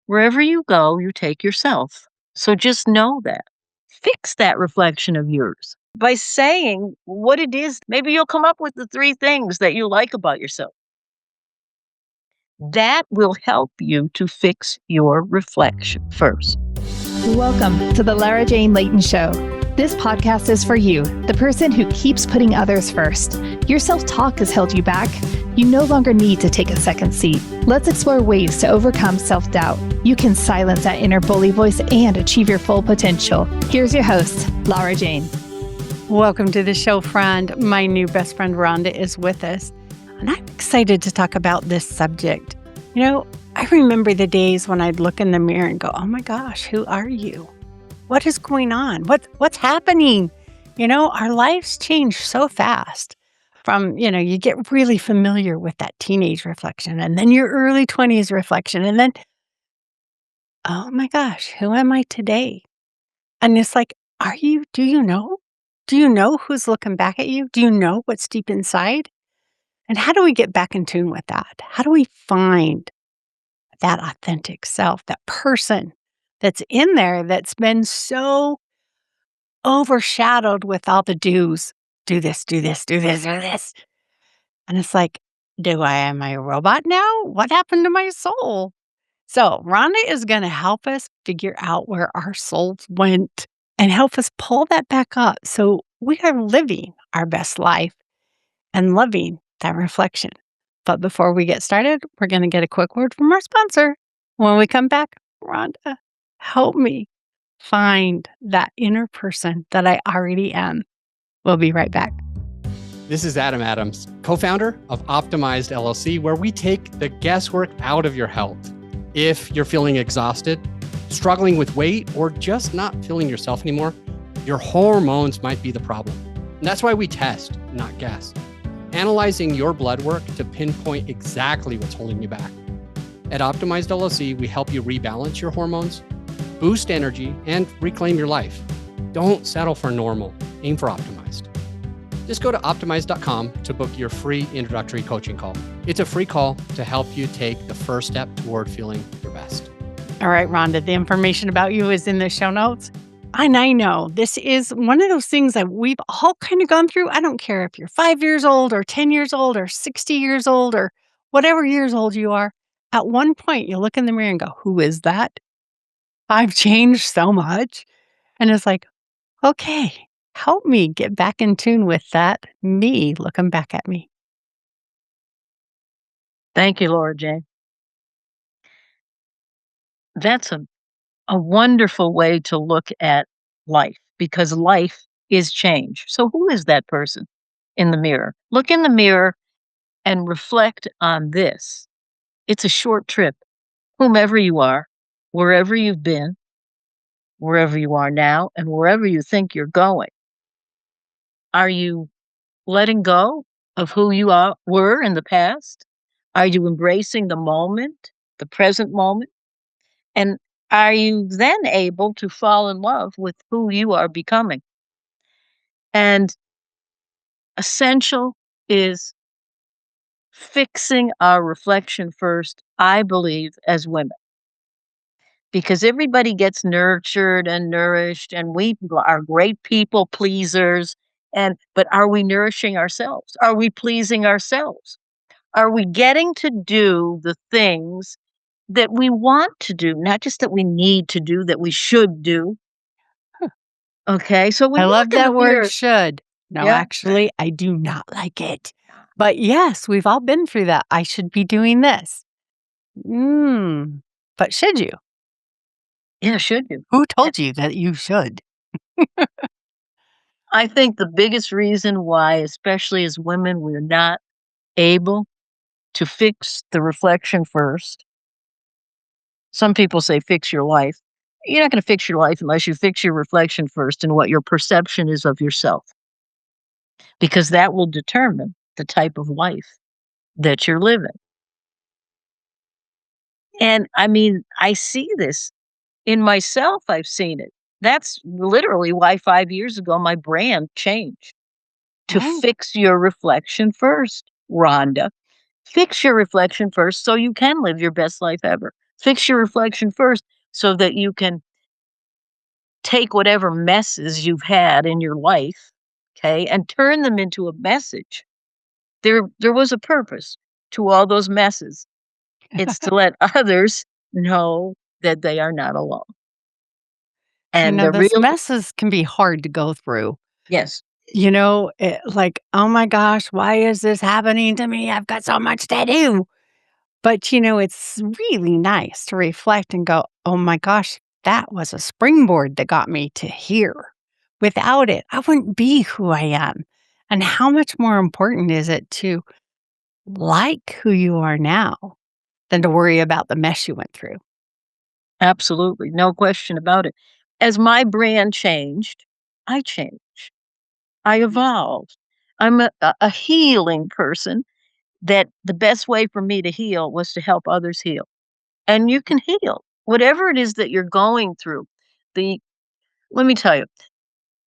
Wherever you go, you take yourself. So just know that. Fix that reflection of yours by saying what it is. Maybe you'll come up with the three things that you like about yourself. That will help you to fix your reflection first. Welcome to the Jane Layton Show. This podcast is for you, the person who keeps putting others first. Your self-talk has held you back. You no longer need to take a second seat. Let's explore ways to overcome self-doubt. You can silence that inner bully voice and achieve your full potential. Here's your host, Jane. Welcome to the show, friend. My new best friend, Rhonda, is with us, and I'm excited to talk about this subject. You know, I remember the days when I'd look in the mirror and go, oh my gosh, who are you? What is going on? What's happening? You know, our lives change so fast from, you get really familiar with that teenage reflection and then your early 20s reflection. And then, oh my gosh, who am I today? And it's like, do you know? Do you know who's looking back at you? Do you know what's deep inside? And how do we get back in tune with that? How do we find that authentic self, that person that's in there that's been so overshadowed with all the do's? Do this, do this, do this, do this. And it's like, am I a robot now? What happened to my soul? So Rhonda is going to help us figure out where our souls went and help us pull that back up so we are living our best life and loving that reflection. But before we get started, we're going to get a quick word from our sponsor. When we come back, Rhonda, help me find that inner person that I already am. We'll be right back. This is Adam Adams, co-founder of Optimized LLC, where we take the guesswork out of your health. If you're feeling exhausted, struggling with weight, or just not feeling yourself anymore, your hormones might be the problem. And that's why we test, not guess. Analyzing your blood work to pinpoint exactly what's holding you back. At Optimized LLC, we help you rebalance your hormones, boost energy, and reclaim your life. Don't settle for normal. Aim for optimized. Just go to optimized.com to book your free introductory coaching call. It's a free call to help you take the first step toward feeling your best. All right, Rhonda, the information about you is in the show notes. And I know this is one of those things that we've all kind of gone through. I don't care if you're 5 years old or 10 years old or 60 years old or whatever years old you are. At one point, you look in the mirror and go, who is that? I've changed so much. And it's like, okay, help me get back in tune with that me looking back at me. Thank you, Laura Jane. That's a wonderful way to look at life, because life is change. So who is that person in the mirror? Look in the mirror and reflect on this. It's a short trip. Whomever you are, wherever you've been, wherever you are now, and wherever you think you're going. Are you letting go of who you were in the past? Are you embracing the moment, the present moment? And are you then able to fall in love with who you are becoming? And essential is fixing our reflection first, I believe, as women. Because everybody gets nurtured and nourished, and we are great people pleasers. But are we nourishing ourselves? Are we pleasing ourselves? Are we getting to do the things that we want to do, not just that we need to do, that we should do? Okay, so I love that word should. No, actually, I do not like it. But yes, we've all been through that. I should be doing this. But should you? Yeah, should you? Who told you that you should? I think the biggest reason why, especially as women, we're not able to fix the reflection first. Some people say fix your life. You're not going to fix your life unless you fix your reflection first and what your perception is of yourself, because that will determine the type of life that you're living. And I mean, I see this in myself. I've seen it. That's literally why 5 years ago, my brand changed to fix your reflection first, Rhonda. Fix your reflection first so you can live your best life ever. Fix your reflection first so that you can take whatever messes you've had in your life, okay, and turn them into a message. There was a purpose to all those messes. It's to let others know that they are not alone. And the Those real messes can be hard to go through. yes, Like, "Oh my gosh, why is this happening to me? I've got so much to do." But, it's really nice to reflect and go, "Oh my gosh, that was a springboard that got me to here. Without it, I wouldn't be who I am." And how much more important is it to like who you are now than to worry about the mess you went through? absolutely, no question about it. As my brand changed, I changed. I evolved. I'm a healing person that the best way for me to heal was to help others heal. And you can heal whatever it is that you're going through. The let me tell you,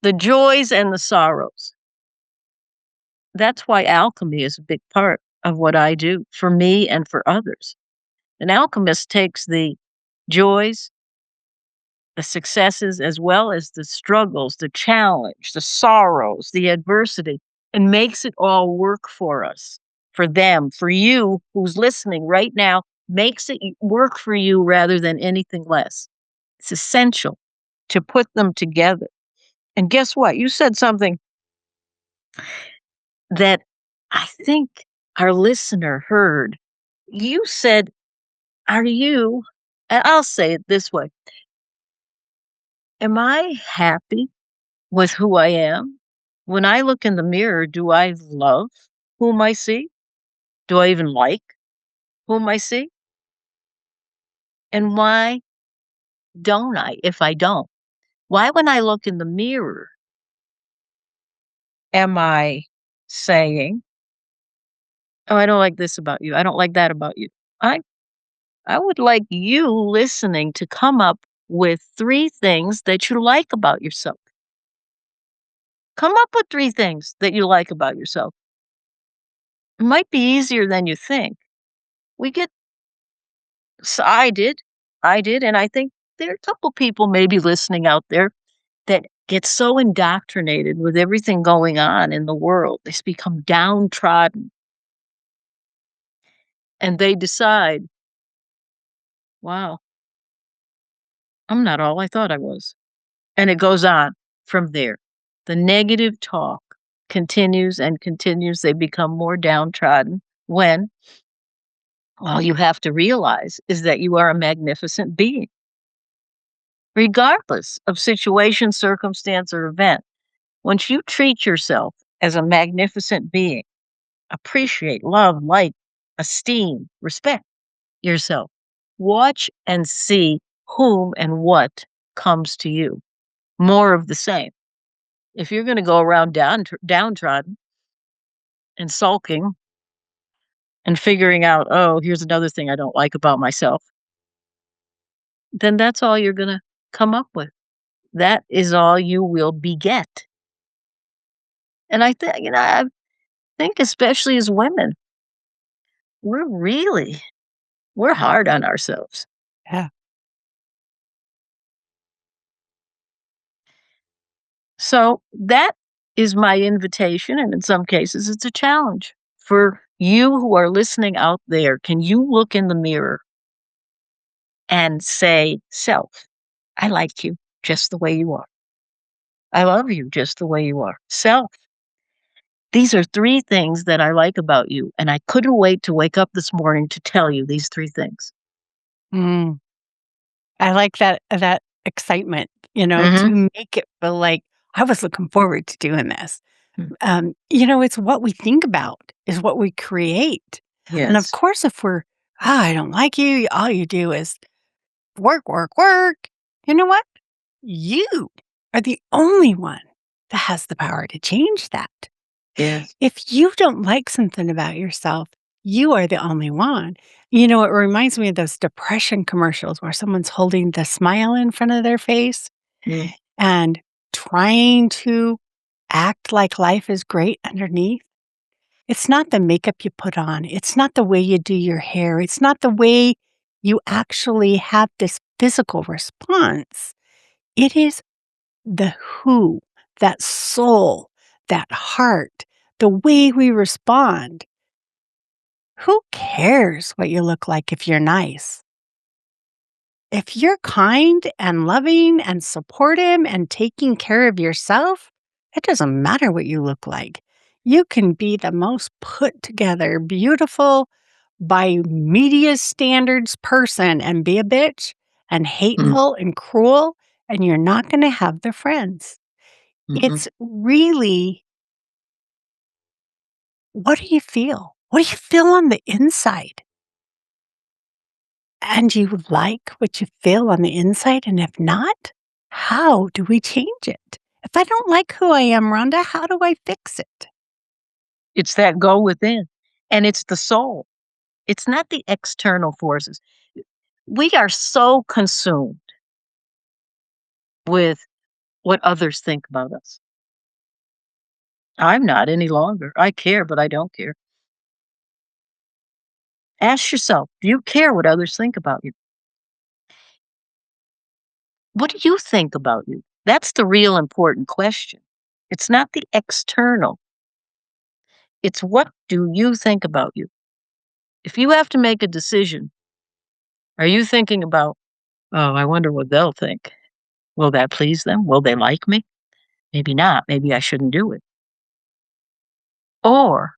the joys and the sorrows. That's why alchemy is a big part of what I do for me and for others. An alchemist takes the joys, the successes, as well as the struggles, the challenge, the sorrows, the adversity, and makes it all work for us, for them, for you who's listening right now, makes it work for you rather than anything less. It's essential to put them together. And guess what? You said something that I think our listener heard. You said, are you, and I'll say it this way, am I happy with who I am? When I look in the mirror, do I love whom I see? Do I even like whom I see? And why don't I, if I don't? Why, when I look in the mirror, am I saying, oh, I don't like this about you. I don't like that about you. I I would like you listening to come up with 3 things that you like about yourself. Come up with 3 things that you like about yourself. It might be easier than you think. We get so I did, and I think there are a couple people maybe listening out there that get so indoctrinated with everything going on in the world. They become downtrodden and they decide, wow, I'm not all I thought I was. And it goes on from there. The negative talk continues and continues. They become more downtrodden when all you have to realize is that you are a magnificent being, regardless of situation, circumstance, or event. Once you treat yourself as a magnificent being, appreciate, love, like, esteem, respect yourself, watch and see whom and what comes to you. More of the same. If you're going to go around downtrodden and sulking and figuring out, oh, here's another thing I don't like about myself, then that's all you're going to come up with. That is all you will beget. And I think especially as women, we're hard on ourselves. Yeah. So that is my invitation. And in some cases, it's a challenge for you who are listening out there. Can you look in the mirror and say, self, I like you just the way you are. I love you just the way you are. Self, these are 3 things that I like about you. And I couldn't wait to wake up this morning to tell you these 3 things. Mm. I like that excitement, Hmm. to make it feel like I was looking forward to doing this. Mm. It's what we think about is what we create. And of Yes. course, if we're, I don't like you, all you do is work, work, work. You know what? You are the only one that has the power to change that. Yes. If you don't like something about yourself, you are the only one. It reminds me of those depression commercials where someone's holding the smile in front of their face Mm. and trying to act like life is great underneath. It's not the makeup you put on. It's not the way you do your hair. It's not the way you actually have this physical response. It is the who, that soul, that heart, the way we respond. Who cares what you look like if you're nice? If you're kind and loving and supportive and taking care of yourself, it doesn't matter what you look like. You can be the most put together, beautiful, by media standards person and be a bitch and Mm, hateful and cruel, and you're not going to have the friends. mhm. It's really, what do you feel? What do you feel on the inside? And you like what you feel on the inside? And if not, how do we change it? If I don't like who I am, Rhonda, how do I fix it? It's that go within, and it's the soul. It's not the external forces. We are so consumed with what others think about us. I'm not any longer. I care, but I don't care. Ask yourself, do you care what others think about you? What do you think about you? That's the real important question. It's not the external. It's what do you think about you? If you have to make a decision, are you thinking about, oh, I wonder what they'll think? Will that please them? Will they like me? Maybe not. Maybe I shouldn't do it. Or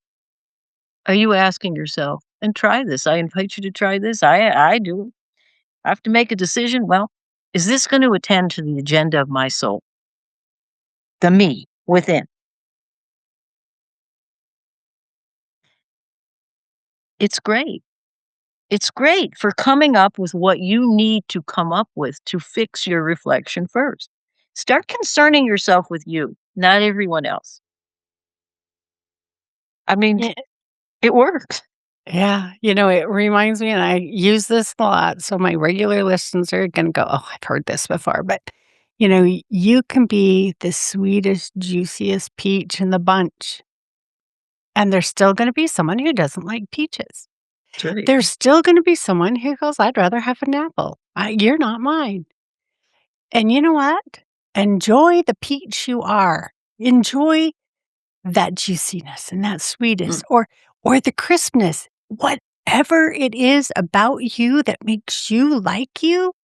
are you asking yourself, and try this? I invite you to try this. I do. I have to make a decision. Well, is this going to attend to the agenda of my soul, the me within? It's great. It's great for coming up with what you need to come up with to fix your reflection first. Start concerning yourself with you, not everyone else. I mean, Yeah. it works. Yeah, it reminds me, and I use this a lot, so my regular listeners are gonna go, "Oh, I've heard this before," but, you can be the sweetest, juiciest peach in the bunch, and there's still gonna be someone who doesn't like peaches. That's right. There's still gonna be someone who goes, "I'd rather have an apple. You're not mine." And you know what? Enjoy the peach you are. Enjoy that juiciness and that sweetness Mm, or the crispness. Whatever it is about you that makes you like you,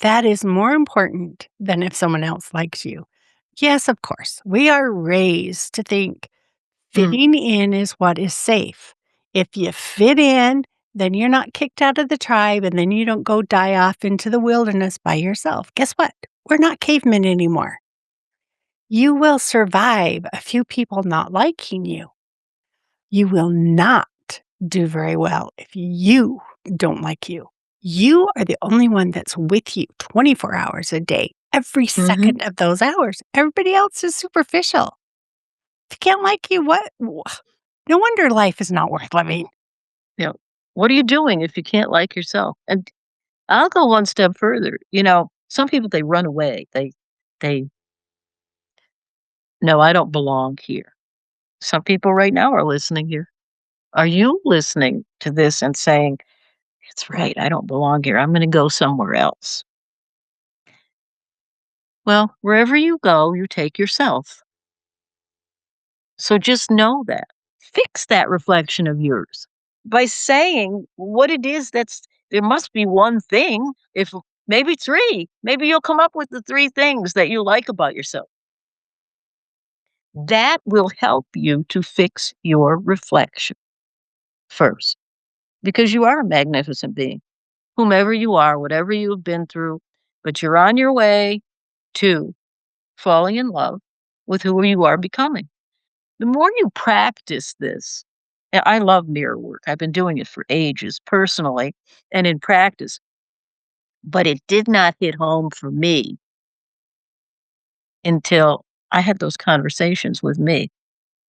that is more important than if someone else likes you. Yes, of course, we are raised to think mm, fitting in is what is safe. If you fit in, then you're not kicked out of the tribe and then you don't go die off into the wilderness by yourself. Guess what? We're not cavemen anymore. You will survive a few people not liking you. You will not do very well if you don't like you. You are the only one that's with you 24 hours a day, every mhm. second of those hours. Everybody else is superficial. If you can't like you, no wonder life is not worth living. You know, what are you doing if you can't like yourself? And I'll go one step further. Some people, they run away. They no, I don't belong here. Some people right now are listening here. Are you listening to this and saying, it's right, I don't belong here. I'm going to go somewhere else? Well, wherever you go, you take yourself. So just know that. Fix that reflection of yours by saying what it is there must be one thing. If maybe three, maybe you'll come up with the three things that you like about yourself. That will help you to fix your reflection first, because you are a magnificent being, whomever you are, whatever you've been through, but you're on your way to falling in love with who you are becoming. The more you practice this, and I love mirror work. I've been doing it for ages personally and in practice, but it did not hit home for me until I had those conversations with me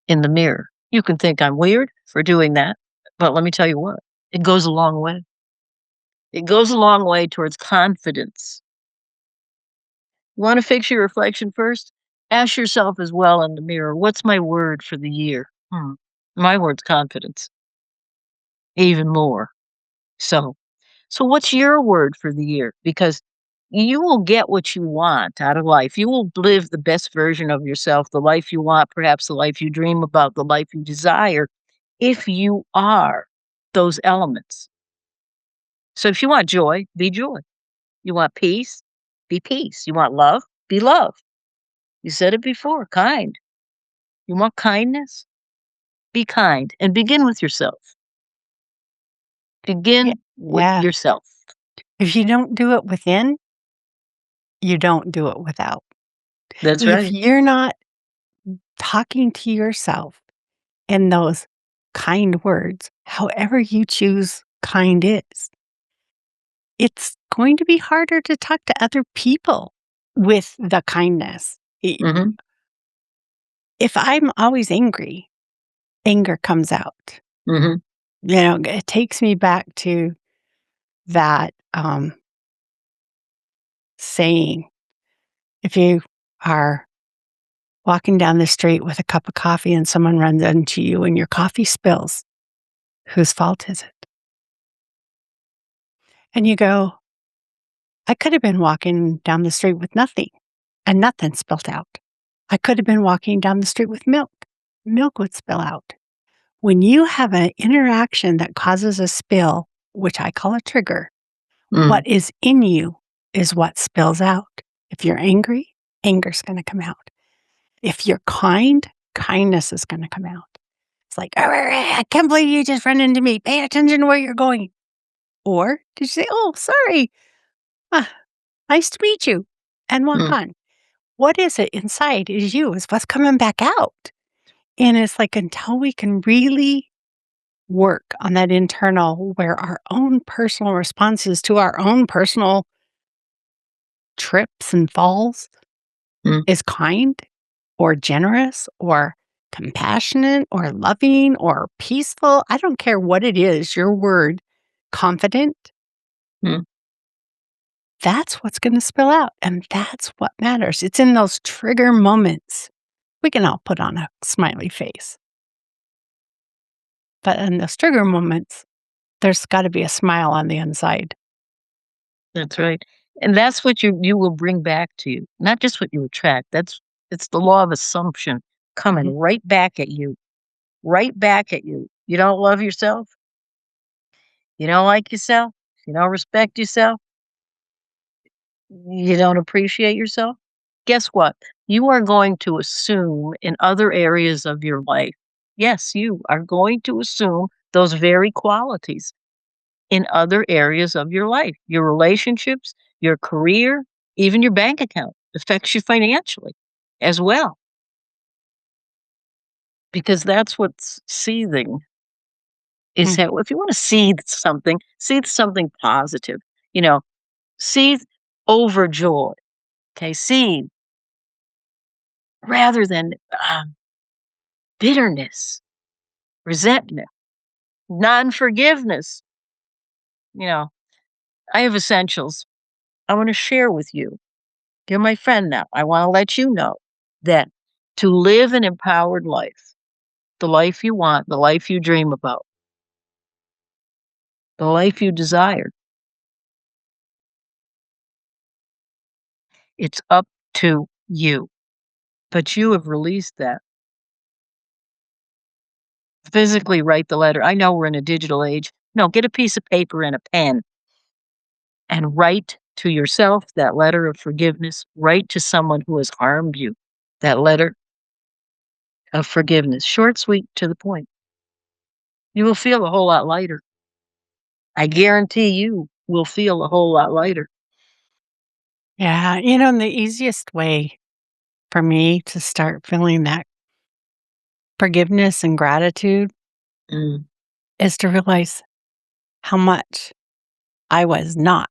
in the mirror. You can think I'm weird for doing that, but let me tell you what, it goes a long way. It goes a long way towards confidence. Want to fix your reflection first? Ask yourself as well in the mirror, what's my word for the year? My word's confidence, even more. So So what's your word for the year? Because you will get what you want out of life. You will live the best version of yourself, the life you want, perhaps the life you dream about, the life you desire, if you are those elements. So if you want joy, be joy. You want peace, be peace. You want love, be love. You said it before, kind. You want kindness, be kind and begin with yourself. Yeah. Begin with Yeah. yourself. If you don't do it within, you don't do it without. That's If right. you're not talking to yourself in those kind words, however you choose kind is, it's going to be harder to talk to other people with the kindness. Mhm, If I'm always angry, anger comes out. mhm, It takes me back to that saying, if you are walking down the street with a cup of coffee and someone runs into you and your coffee spills, whose fault is it? And you go, I could have been walking down the street with nothing and nothing spilled out. I could have been walking down the street with milk. Milk would spill out. When you have an interaction that causes a spill, which I call a trigger, mm, what is in you is what spills out. If you're angry, anger's going to come out. If you're kind, kindness is going to come out. It's like, "Oh, I can't believe you just ran into me. Pay attention to where you're going." Or did you say, "Oh, sorry. Ah, nice to meet you," and walk mm. on? What is it inside is you, is what's coming back out. And it's like until we can really work on that internal, where our own personal responses to our own personal trips and falls Mm, is kind or generous or compassionate or loving or peaceful. I don't care what it is, your word, confident, mm. that's what's going to spill out. And that's what matters. It's in those trigger moments. We can all put on a smiley face, but in those trigger moments, there's got to be a smile on the inside. That's right. And that's what you will bring back to you, not just what you attract. It's the law of assumption coming Mhm. right back at you, right back at you. You don't love yourself, you don't like yourself, you don't respect yourself, you don't appreciate yourself. Guess what? You are going to assume in other areas of your life. Yes, you are going to assume those very qualities in other areas of your life, your relationships, your career, even your bank account affects you financially as well, because that's what's seething is Mm. that if you want to seethe something positive, you know, seethe overjoyed, okay, seethe rather than bitterness, resentment, non forgiveness. You know, I have essentials I want to share with you. You're my friend now. I want to let you know that to live an empowered life, the life you want, the life you dream about, the life you desire, it's up to you. But you have released that. Physically write the letter. I know we're in a digital age. No, get a piece of paper and a pen and write to yourself that letter of forgiveness. Write to someone who has harmed you that letter of forgiveness. Short, sweet, to the point. You will feel a whole lot lighter. I guarantee you will feel a whole lot lighter. Yeah. And the easiest way for me to start feeling that forgiveness and gratitude Mm, is to realize how much I was not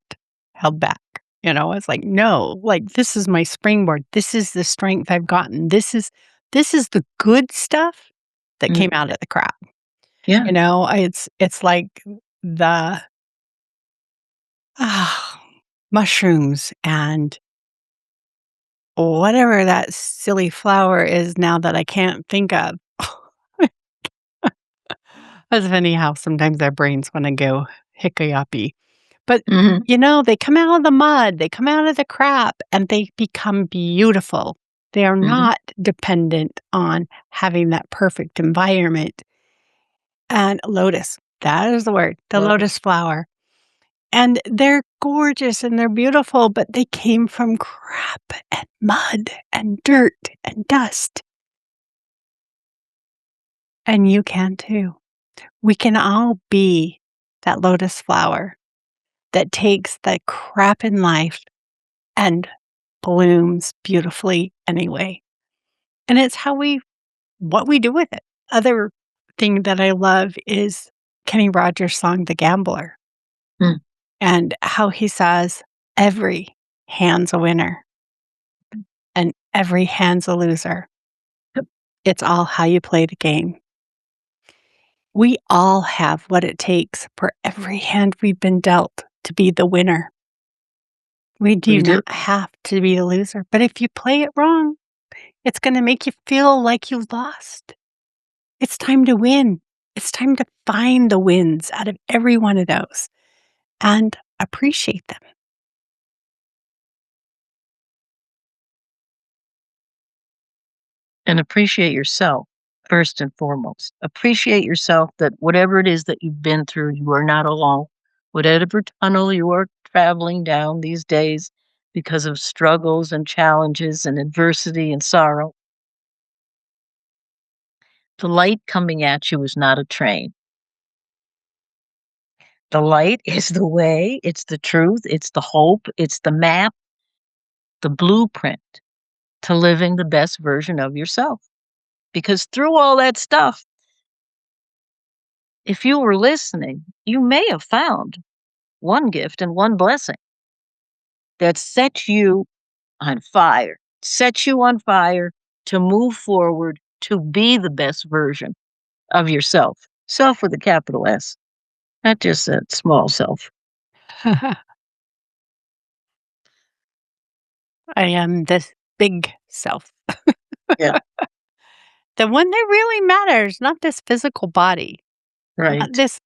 held back. It's like, no, like this is my springboard. This is the strength I've gotten. This is the good stuff that came mm, out of the crap. yeah. It's like the ah, mushrooms and whatever that silly flower is now that I can't think of. It's funny how sometimes our brains want to go hiccupy. But, Mhm. they come out of the mud, they come out of the crap, and they become beautiful. They are Mhm. not dependent on having that perfect environment. And lotus, that is the word, the lotus Lotus. flower. And they're gorgeous and they're beautiful, but they came from crap and mud and dirt and dust. And you can too. We can all be that lotus flower that takes the crap in life and blooms beautifully anyway. And it's what we do with it. Other thing that I love is Kenny Rogers' song, The Gambler, Mm. and how he says, every hand's a winner and every hand's a loser. Yep. It's all how you play the game. We all have what it takes for every hand we've been dealt to be the winner. We do We do. not have to be the loser. But if you play it wrong, it's going to make you feel like you lost. It's time to win. It's time to find the wins out of every one of those and appreciate them. And appreciate yourself first and foremost. Appreciate yourself that whatever it is that you've been through, you are not alone. Whatever tunnel you are traveling down these days because of struggles and challenges and adversity and sorrow, the light coming at you is not a train. The light is the way, it's the truth, it's the hope, it's the map, the blueprint to living the best version of yourself. Because through all that stuff, if you were listening, you may have found one gift and one blessing that sets you on fire to move forward, to be the best version of yourself. Self with a capital S, not just a small self. I am this big self, Yeah, the one that really matters, not this physical body, not right. this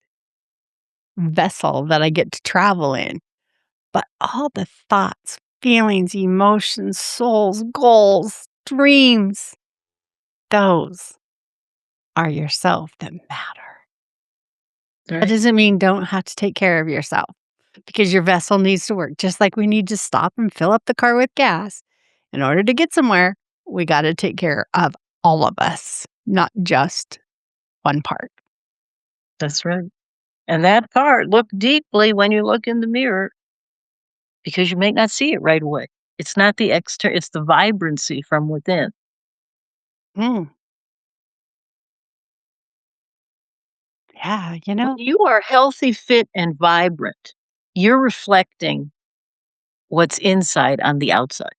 vessel that I get to travel in, but all the thoughts, feelings, emotions, souls, goals, dreams, those are yourself that matter. That Right. doesn't mean don't have to take care of yourself because your vessel needs to work. Just like we need to stop and fill up the car with gas in order to get somewhere, we got to take care of all of us, not just one part. That's right. And that part, look deeply when you look in the mirror because you may not see it right away. It's not the external, it's the vibrancy from within. Mm, yeah, When you are healthy, fit, and vibrant, you're reflecting what's inside on the outside.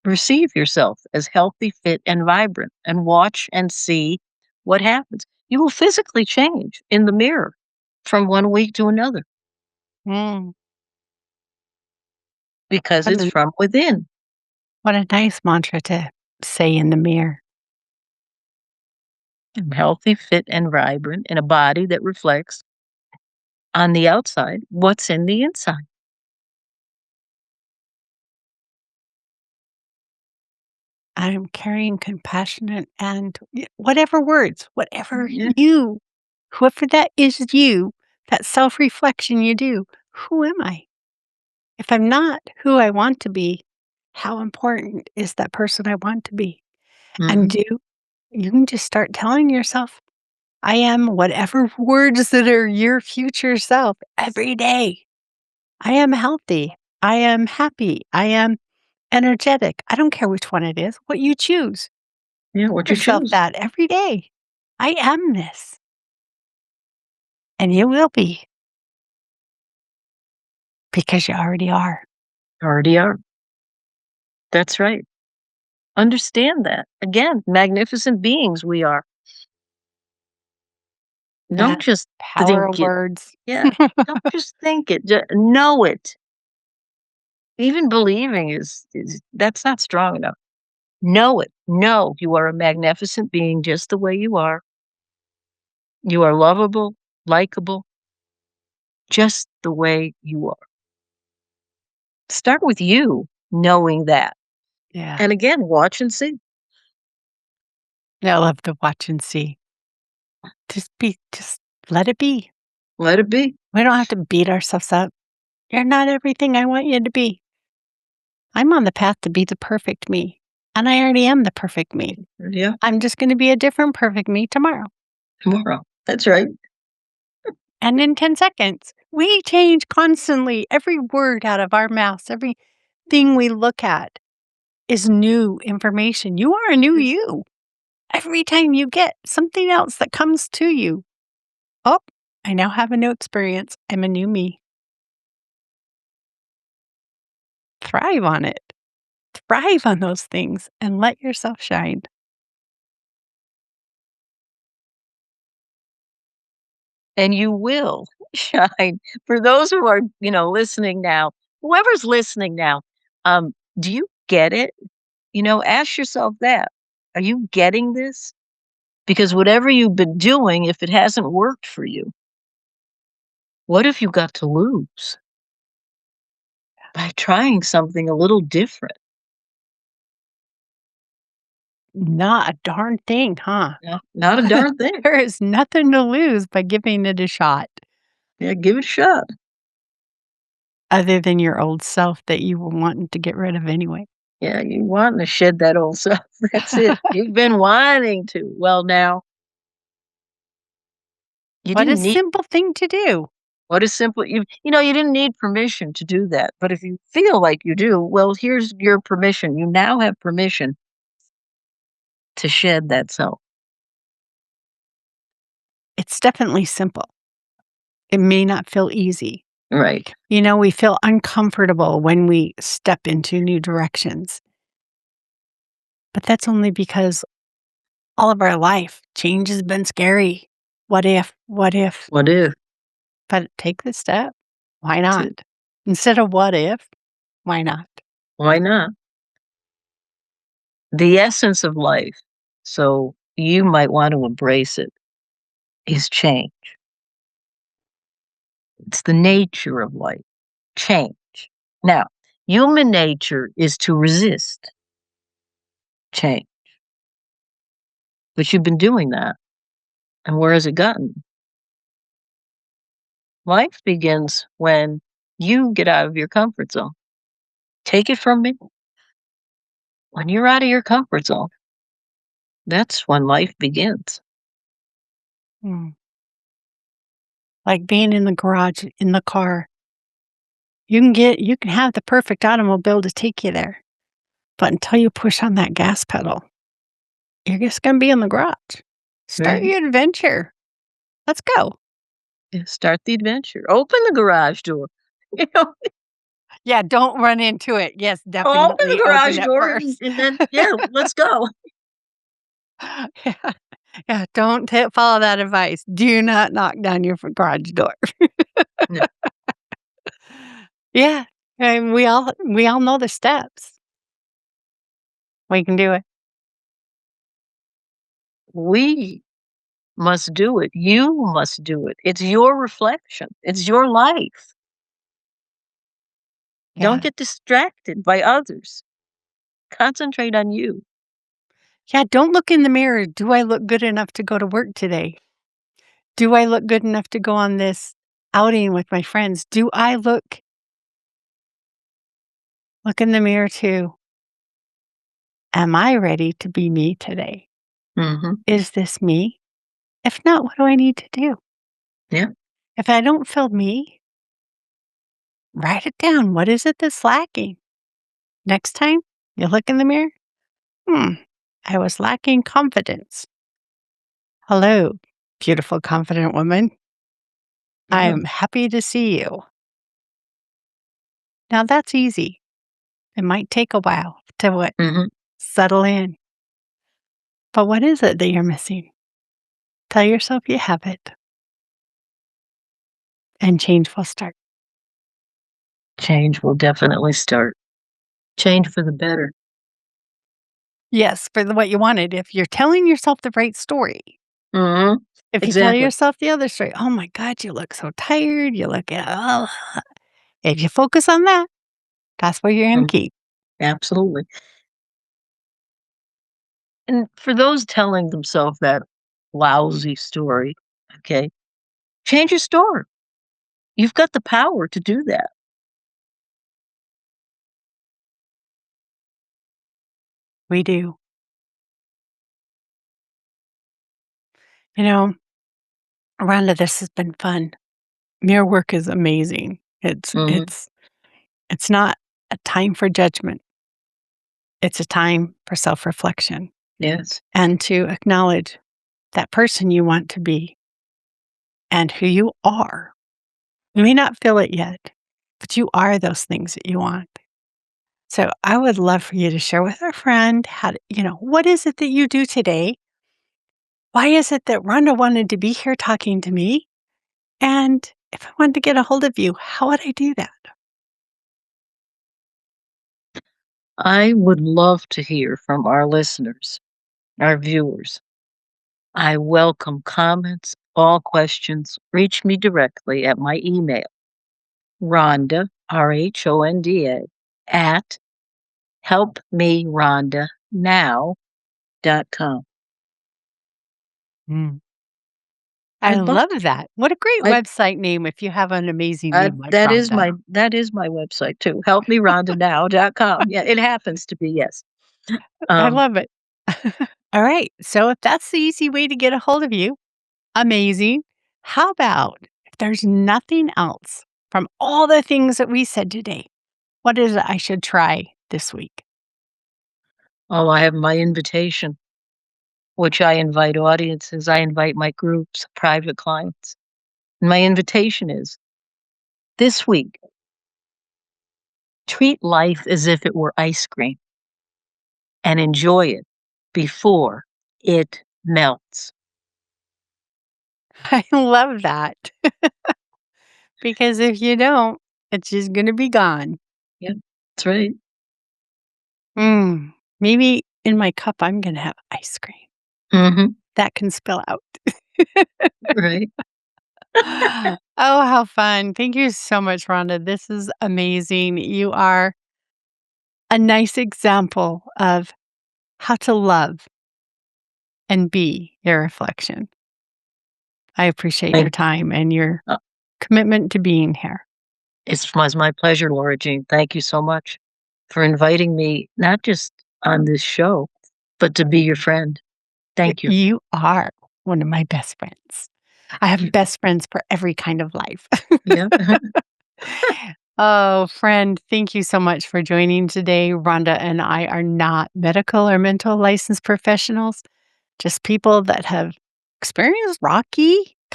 Receive yourself as healthy, fit, and vibrant, and watch and see what happens. You will physically change in the mirror from one week to another mm. because What it's a, from within. what a nice mantra to say in the mirror. I'm healthy, fit, and vibrant in a body that reflects on the outside what's in the inside. I'm carrying compassionate and whatever words, whatever Yeah. whoever that is you, that self reflection you do, who am I? If I'm not who I want to be, how important is that person I want to be? And Mhm. you can just start telling yourself, I am whatever words that are your future self every day. I am healthy. I am happy. I am energetic. I don't care which one it is, what you choose. Yeah, what you Yourself choose. that every day. I am this, and you will be because you already are. Already are. That's right. Understand that. Again, magnificent beings we are. Don't That just power of think it. words. Yeah. Don't just think it. Know it. Even believing is that's not strong enough. Know it. Know you are a magnificent being just the way you are. You are lovable, likable, just the way you are. Start with you knowing that. Yeah. And again, watch and see. I love to watch and see. Just let it be. Let it be. We don't have to beat ourselves up. You're not everything I want you to be. I'm on the path to be the perfect me. And I already am the perfect me. Yeah, I'm just going to be a different perfect me tomorrow. tomorrow. That's right. And in 10 seconds, we change constantly. Every word out of our mouths, everything we look at is new information. You are a new you. Every time you get something else that comes to you, oh, I now have a new experience. I'm a new me. Thrive on it. Thrive on those things and let yourself shine. And you will shine. For those who are, listening now, whoever's listening now, do you get it? Ask yourself that. Are you getting this? Because whatever you've been doing, if it hasn't worked for you, what have you got to lose by trying something a little different? Not a darn thing, huh? No, not a darn thing. There is nothing to lose by giving it a shot Yeah, give it a shot. other than your old self that you were wanting to get rid of anyway. Yeah, you wanting to shed that old self. That's it. You've been wanting to. Well, now you What a didn't need simple thing to do. what is simple. You didn't need permission to do that. But if you feel like you do, well, here's your permission. You now have permission to shed that self. It's definitely simple. It may not feel easy. Right. We feel uncomfortable when we step into new directions. But that's only because all of our life, change has been scary. What if? What if? What if? But take the step. Why That's not? it. Instead of what if, why not? Why not? The essence of life, so you might want to embrace it, is change. It's the nature of life, change. Now, human nature is to resist change. But you've been doing that. And where has it gotten? Life begins when you get out of your comfort zone. Take it from me. When you're out of your comfort zone, that's when life begins. Hmm. Like being in the garage, in the car. You can have the perfect automobile to take you there. But until you push on that gas pedal, you're just going to be in the garage. Start Right? your adventure. Let's go. Yeah, start the adventure. Open the garage door. You know, Yeah, don't run into it. Yes, open the definitely open garage it door first. and then, yeah, let's go. Yeah, yeah, don't follow that advice. Do not knock down your garage door. No, Yeah, and we all know the steps. We can do it. we must do it. You must do it. It's your reflection. It's your life. Yeah. Don't get distracted by others. Concentrate on you. Yeah, don't look in the mirror. Do I look good enough to go to work today? Do I look good enough to go on this outing with my friends? Do I look in the mirror too? Am I ready to be me today? Hmm. Is this me? If not, what do I need to do? Yeah. If I don't feel me, write it down. What is it that's lacking? Next time you look in the mirror, I was lacking confidence. Hello, beautiful, confident woman. I Yeah. am happy to see you. Now that's easy. It might take a while to Hmm. settle in. But what is it that you're missing? Tell yourself you have it, and change will start. Change will definitely start. Change for the better. Yes, for what you wanted. If you're telling yourself the right story, Hmm. If you tell Exactly. yourself the other story, oh my God, you look so tired. You look at, oh, if you focus on that, that's where you're going Mm, to keep. absolutely. And for those telling themselves that lousy story, okay, change your story. You've got the power to do that. We do. You know, Rhonda, this has been fun. Mirror work is amazing. It's Mhm. it's it's not a time for judgment. It's a time for self-reflection Yes. and to acknowledge that person you want to be and who you are. You may not feel it yet, but you are those things that you want. So I would love for you to share with our friend what is it that you do today? Why is it that Rhonda wanted to be here talking to me? And if I wanted to get a hold of you, how would I do that? I would love to hear from our listeners, our viewers. I welcome comments, all questions. Reach me directly at my email, Rhonda, RHONDA, at helpmerhondanow.com. Mm. I I'd love love to. that. What a great I website name if you have an amazing name like that is Rhonda. my website too. Helpmerhondanow.com. Yeah, it happens to be, yes. I Um, love it. All right. So if that's the easy way to get a hold of you, amazing. How about if there's nothing else from all the things that we said today? What is it I should try this week? oh, I have my invitation, which I invite audiences, I invite my groups, private clients. And my invitation is this week, treat life as if it were ice cream and enjoy it before it melts. I love that because if you don't, it's just going to be gone. Yeah, that's right. Maybe in my cup, I'm going to have ice cream. Hmm. That can spill out. Right. Oh, how fun. Thank you so much, Rhonda. This is amazing. You are a nice example of how to love and be your reflection. I appreciate your Thank you. time and your Uh, commitment to being here. It was my pleasure, Laura Jean. Thank you so much for inviting me, not just on this show, but to be your friend. Thank you. You are one of my best friends. I have best friends for every kind of life. Yeah. Oh, friend, thank you so much for joining today. Rhonda and I are not medical or mental licensed professionals, just people that have experienced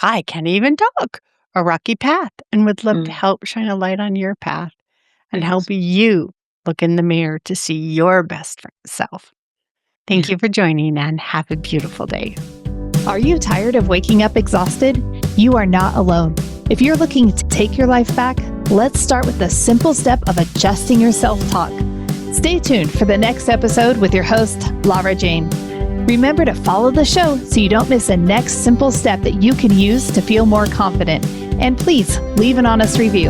I can't even talk, a rocky path, and would love to Mm, help shine a light on your path and help yes. you look in the mirror to see your best self. Thank Yeah. you for joining and have a beautiful day. Are you tired of waking up exhausted? You are not alone. If you're looking to take your life back, let's start with the simple step of adjusting your self-talk. Stay tuned for the next episode with your host, Laura Jane. Remember to follow the show so you don't miss the next simple step that you can use to feel more confident. And please leave an honest review.